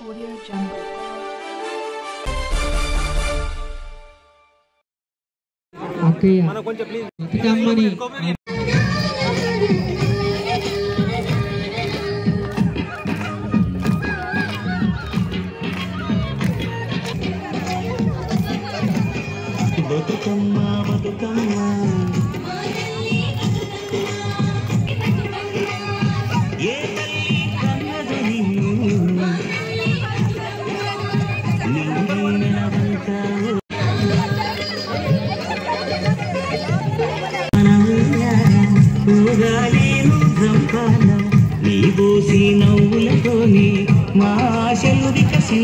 Audio Jungle. Okay, batukammani Bathukamma Bathukamma ఏ తల్లి కన్నదు నిన్ను నీ బోసి నవ్వులతోనే మా ఆశలు వికసి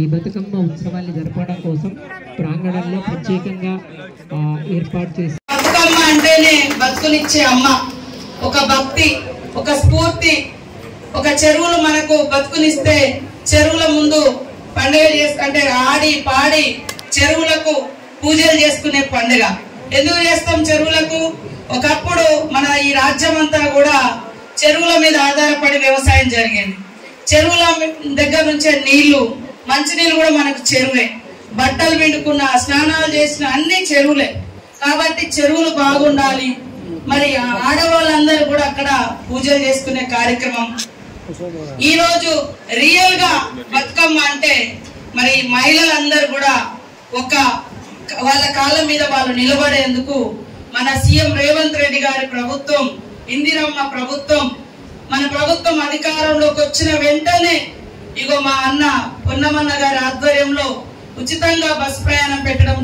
ఈ బతుకమ్మ ఉత్సవాన్ని జరపడం కోసం ప్రాంగణంలో ప్రత్యేకంగా ఏర్పాటు చేసి బతుకమ్మ అంటేనే బతుకునిచ్చే అమ్మ, ఒక భక్తి, ఒక స్ఫూర్తి. ఒక చెరువులు మనకు బతుకునిస్తే చెరువుల ముందు పండుగ చేసుకుంటే ఆడి పాడి చెరువులకు పూజలు చేసుకునే పండుగ. ఎందుకు చేస్తాం చెరువులకు? ఒకప్పుడు మన ఈ రాజ్యం అంతా కూడా చెరువుల మీద ఆధారపడి వ్యవసాయం జరిగింది. చెరువుల దగ్గర నుంచే నీళ్లు, మంచినీళ్ళు కూడా మనకు చెరువే. బట్టలు పిండుకున్న, స్నానాలు చేసిన అన్ని చెరువులే. కాబట్టి చెరువులు బాగుండాలి. మరి ఆడవాళ్ళందరూ కూడా అక్కడ పూజలు చేసుకునే కార్యక్రమం. ఈ రోజు రియల్ గా బతుకమ్మ అంటే మరి మహిళలందరూ కూడా ఒక వాళ్ళ కాళ్ళ మీద వాళ్ళు నిలబడేందుకు మన సీఎం రేవంత్ రెడ్డి గారి ప్రభుత్వం, ఇందిరమ్మ ప్రభుత్వం, మన ప్రభుత్వం అధికారంలోకి వచ్చిన వెంటనే ఇగో మా అన్న పొన్నమన్న గారి ఆధ్వర్యంలో ఉచితంగా బస్ ప్రయాణం పెట్టడం